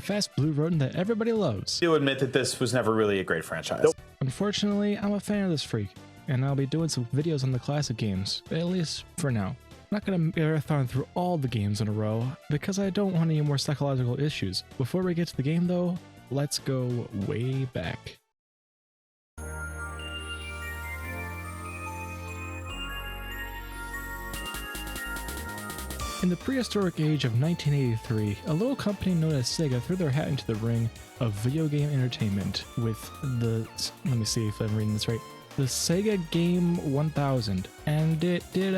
fast blue rodent that everybody loves. Do admit that this was never really a great franchise. Nope. Unfortunately, I'm a fan of this freak, and I'll be doing some videos on the classic games, at least for now. I'm not going to marathon through all the games in a row, because I don't want any more psychological issues. Before we get to the game though, let's go way back. In the prehistoric age of 1983, a little company known as Sega threw their hat into the ring of video game entertainment with the, let me see if I'm reading this right, the Sega Game 1000, and it did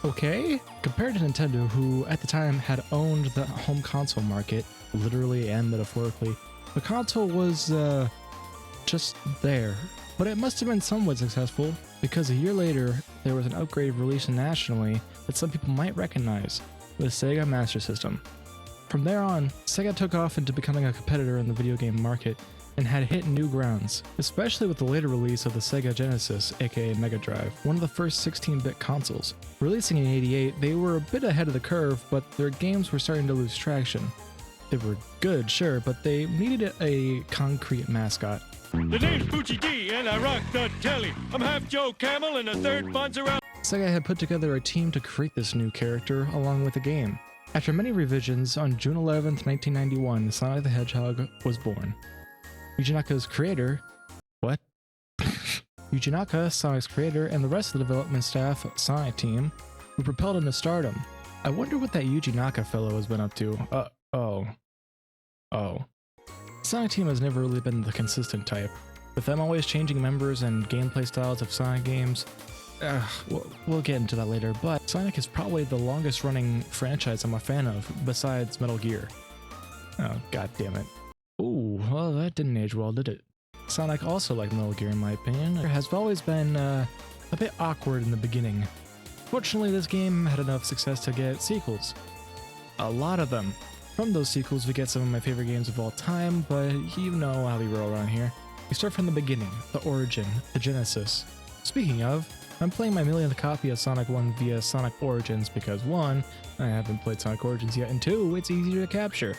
okay? Compared to Nintendo, who at the time had owned the home console market, literally and metaphorically, the console was just there. But it must have been somewhat successful, because a year later, there was an upgrade released nationally that some people might recognize, the Sega Master System. From there on, Sega took off into becoming a competitor in the video game market and had hit new grounds, especially with the later release of the Sega Genesis, aka Mega Drive, one of the first 16-bit consoles. Releasing in '88, they were a bit ahead of the curve, but their games were starting to lose traction. They were good, sure, but they needed a concrete mascot. The name's Poochie D, and I rock the telly. I'm half Joe Camel, and the third Bonzer out. Sega had put together a team to create this new character along with the game. After many revisions, on June 11th, 1991, Sonic the Hedgehog was born. Yuji Naka's creator... What? Yuji Naka, Sonic's creator, and the rest of the development staff Sonic team were propelled into stardom. I wonder what that Yuji Naka fellow has been up to. Oh. Sonic team has never really been the consistent type, with them always changing members and gameplay styles of Sonic games. We'll get into that later, but Sonic is probably the longest running franchise I'm a fan of, besides Metal Gear. Oh, god damn it. Ooh, well that didn't age well, did it? Sonic also, like Metal Gear in my opinion, has always been a bit awkward in the beginning. Fortunately, this game had enough success to get sequels. A lot of them. From those sequels, we get some of my favorite games of all time, but you know how we roll around here. We start from the beginning, the origin, the Genesis. Speaking of, I'm playing my millionth copy of Sonic 1 via Sonic Origins because 1, I haven't played Sonic Origins yet, and 2, it's easier to capture.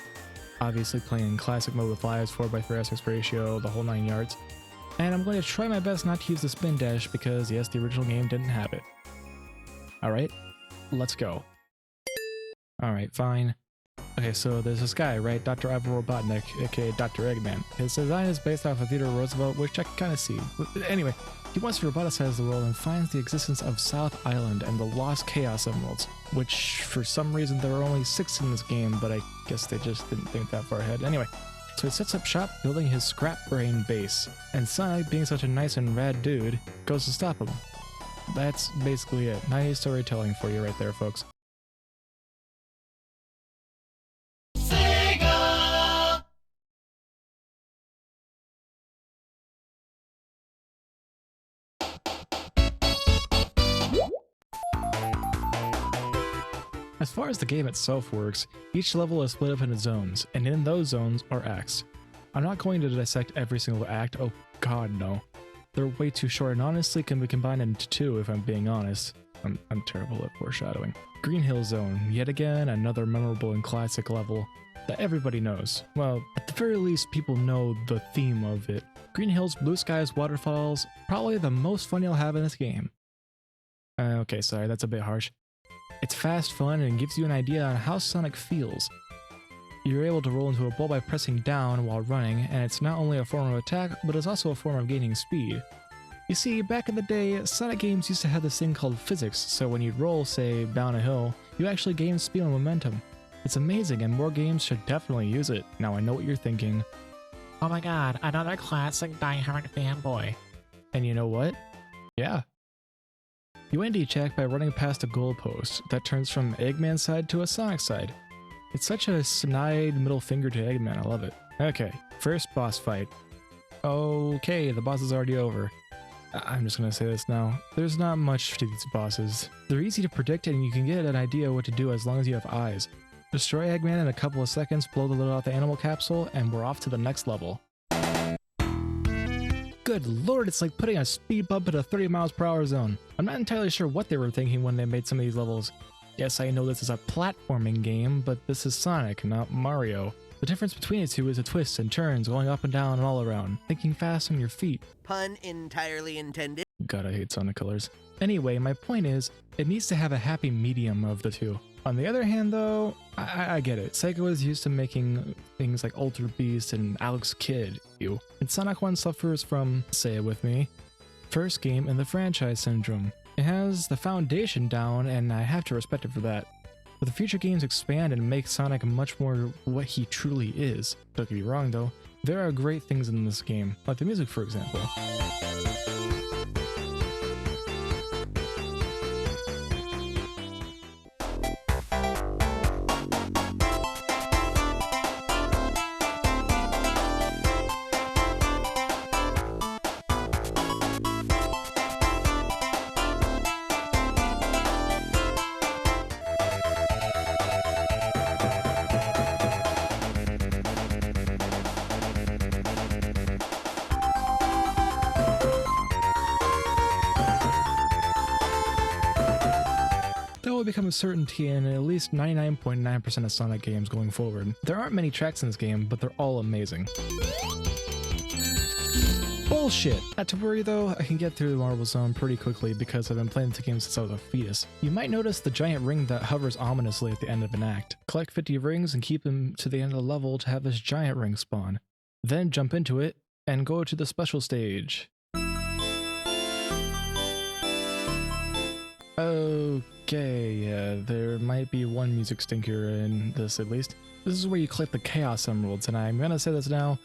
Obviously playing classic mode with lives, 4:3 aspect ratio, the whole 9 yards. And I'm going to try my best not to use the spin dash because yes, the original game didn't have it. Alright, let's go. Alright, fine. Okay, so there's this guy, right? Dr. Ivan Robotnik, aka Dr. Eggman. His design is based off of Theodore Roosevelt, which I can kind of see. Anyway, he wants to roboticize the world and finds the existence of South Island and the Lost Chaos Emeralds, which for some reason there are only 6 in this game, but I guess they just didn't think that far ahead. Anyway, so he sets up shop building his scrap brain base, and Sonic, being such a nice and rad dude, goes to stop him. That's basically it. 90s storytelling for you right there, folks. As far as the game itself works, each level is split up into zones, and in those zones are acts. I'm not going to dissect every single act, oh god no. They're way too short and honestly can be combined into 2 if I'm being honest. I'm terrible at foreshadowing. Green Hill Zone, yet again another memorable and classic level that everybody knows. Well, at the very least people know the theme of it. Green Hills, blue skies, waterfalls, probably the most fun you'll have in this game. Okay, sorry, that's a bit harsh. It's fast, fun, and gives you an idea on how Sonic feels. You're able to roll into a ball by pressing down while running, and it's not only a form of attack, but it's also a form of gaining speed. You see, back in the day, Sonic games used to have this thing called physics, so when you'd roll, say, down a hill, you actually gain speed and momentum. It's amazing, and more games should definitely use it. Now I know what you're thinking. Oh my god, another classic die-hard fanboy. And you know what? Yeah. You ND check by running past a goalpost that turns from Eggman's side to a Sonic side. It's such a snide middle finger to Eggman, I love it. Okay, first boss fight. Okay, the boss is already over. I'm just gonna say this now. There's not much to these bosses. They're easy to predict and you can get an idea what to do as long as you have eyes. Destroy Eggman in a couple of seconds, blow the lid off the animal capsule, and we're off to the next level. Good lord, it's like putting a speed bump in a 30 miles per hour zone. I'm not entirely sure what they were thinking when they made some of these levels. Yes, I know this is a platforming game, but this is Sonic, not Mario. The difference between the two is the twists and turns, going up and down and all around, thinking fast on your feet. Pun entirely intended. God, I hate Sonic Colors. Anyway, my point is, it needs to have a happy medium of the two. On the other hand though, I get it. Sega was used to making things like Ultra Beast and Alex Kidd, and Sonic 1 suffers from, say it with me, first game in the franchise syndrome. It has the foundation down and I have to respect it for that. But the future games expand and make Sonic much more what he truly is. Don't get me wrong though, there are great things in this game, like the music for example. That will become a certainty in at least 99.9% of Sonic games going forward. There aren't many tracks in this game, but they're all amazing. Bullshit! Not to worry though, I can get through the Marble Zone pretty quickly because I've been playing the game since I was a fetus. You might notice the giant ring that hovers ominously at the end of an act. Collect 50 rings and keep them to the end of the level to have this giant ring spawn. Then jump into it and go to the special stage. Okay, there might be one music stinker in this at least. This is where you collect the Chaos Emeralds, and I'm gonna say this now,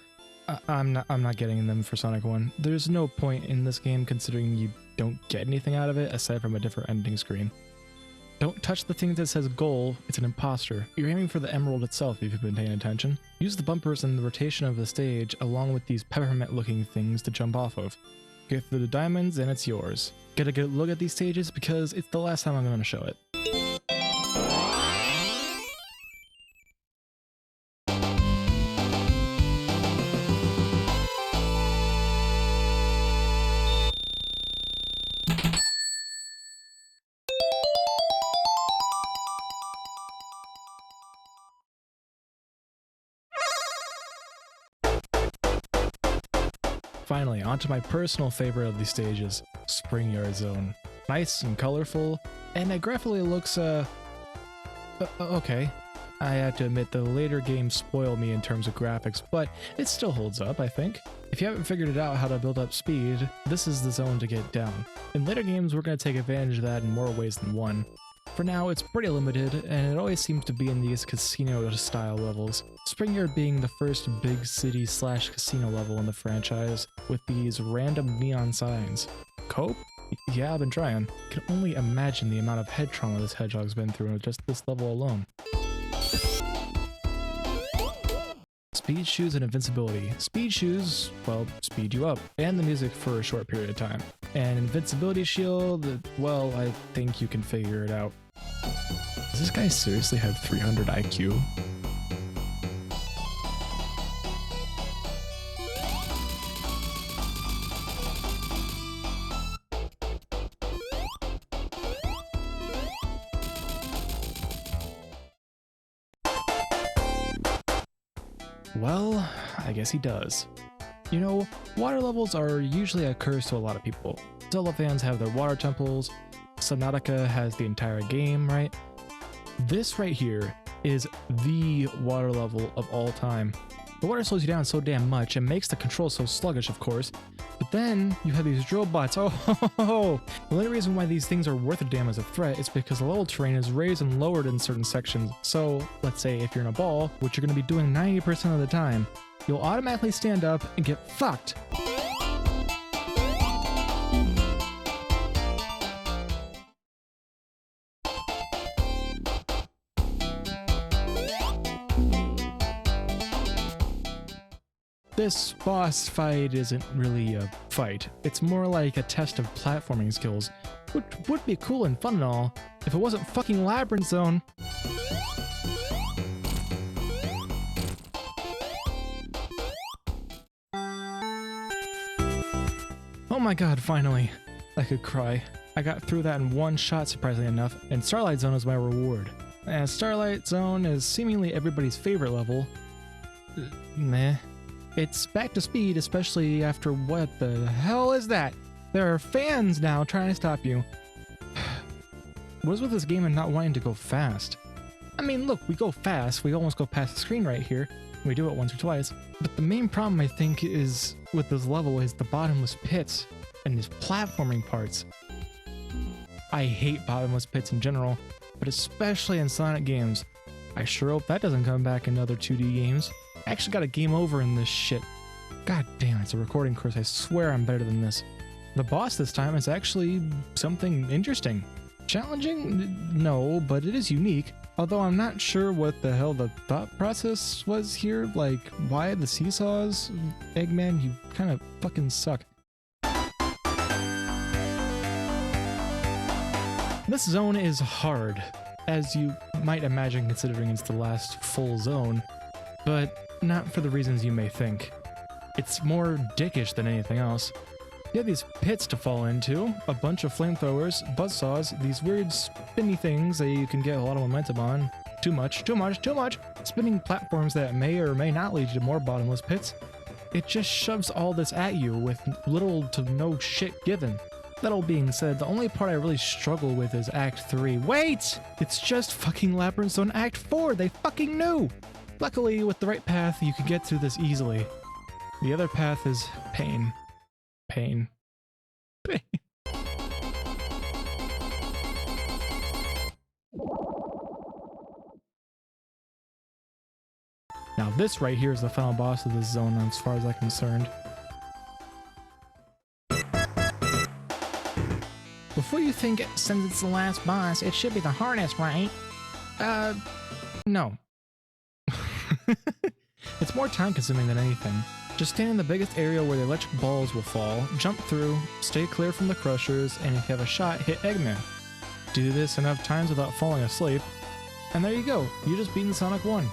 I'm not getting them for Sonic 1. There's no point in this game considering you don't get anything out of it aside from a different ending screen. Don't touch the thing that says goal, it's an imposter. You're aiming for the emerald itself if you've been paying attention. Use the bumpers and the rotation of the stage along with these peppermint looking things to jump off of. Get through the diamonds and it's yours. Get a good look at these stages because it's the last time I'm going to show it. Finally, onto my personal favorite of these stages, Spring Yard Zone. Nice and colorful, and it graphically looks, okay. I have to admit the later games spoil me in terms of graphics, but it still holds up, I think. If you haven't figured it out how to build up speed, this is the zone to get down. In later games, we're going to take advantage of that in more ways than one. For now, it's pretty limited, and it always seems to be in these casino-style levels. Spring Yard being the first big city/casino level in the franchise, with these random neon signs. Cope? Yeah, I've been trying. Can only imagine the amount of head trauma this Hedgehog's been through in just this level alone. Speed shoes and invincibility. Speed shoes, well, speed you up, and the music for a short period of time. And invincibility shield, well, I think you can figure it out. Does this guy seriously have 300 IQ? Well, I guess he does. You know, water levels are usually a curse to a lot of people. Zelda fans have their water temples, Subnautica has the entire game, right? This right here is the water level of all time. The water slows you down so damn much and makes the control so sluggish, of course, but then you have these drill bots. Oh, the only reason why these things are worth a damn as a threat is because the level terrain is raised and lowered in certain sections. So let's say if you're in a ball, which you're going to be doing 90% of the time, you'll automatically stand up and get fucked. This boss fight isn't really a fight. It's more like a test of platforming skills, which would be cool and fun and all, if it wasn't fucking Labyrinth Zone. Oh my god, finally. I could cry. I got through that in one shot, surprisingly enough, and Starlight Zone is my reward. And Starlight Zone is seemingly everybody's favorite level, meh. It's back to speed, especially after what the hell is that? There are fans now trying to stop you. What is with this game and not wanting to go fast? I mean, look, we go fast. We almost go past the screen right here. We do it once or twice. But the main problem, I think, is with this level is the bottomless pits and these platforming parts. I hate bottomless pits in general, but especially in Sonic games. I sure hope that doesn't come back in other 2D games. I actually got a game over in this shit. God damn, it's a recording course. I swear I'm better than this. The boss this time is actually something interesting. Challenging? No, but it is unique. Although I'm not sure what the hell the thought process was here. Like, why the seesaws? Eggman, you kind of fucking suck. This zone is hard, as you might imagine considering it's the last full zone, but not for the reasons you may think. It's more dickish than anything else. You have these pits to fall into, a bunch of flamethrowers, buzzsaws, these weird spinny things that you can get a lot of momentum on. Too much, too much, too much! Spinning platforms that may or may not lead to more bottomless pits. It just shoves all this at you with little to no shit given. That all being said, the only part I really struggle with is Act 3. Wait! It's just fucking Labyrinth Zone Act 4! They fucking knew! Luckily, with the right path, you can get through this easily. The other path is pain. Pain. Pain. Now this right here is the final boss of this zone as far as I'm concerned. Before you think, since it's the last boss, it should be the hardest, right? No. It's more time consuming than anything. Just stand in the biggest area where the electric balls will fall, jump through, stay clear from the crushers, and if you have a shot, hit Eggman. Do this enough times without falling asleep, and there you go, you just beaten Sonic 1.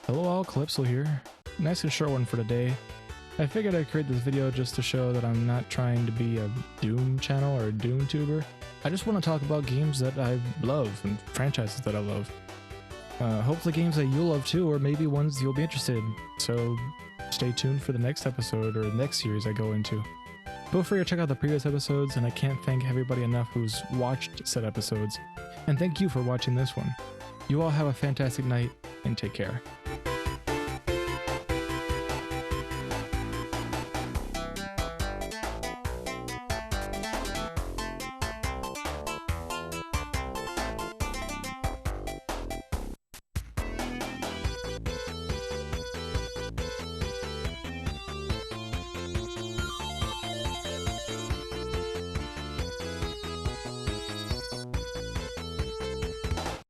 Hello all, Calypso here. Nice and short one for today. I figured I'd create this video just to show that I'm not trying to be a Doom channel or a Doom-tuber. I just want to talk about games that I love and franchises that I love. Hopefully games that you'll love too, or maybe ones you'll be interested in. So stay tuned for the next episode or the next series I go into. Feel free to check out the previous episodes, and I can't thank everybody enough who's watched said episodes. And thank you for watching this one. You all have a fantastic night, and take care.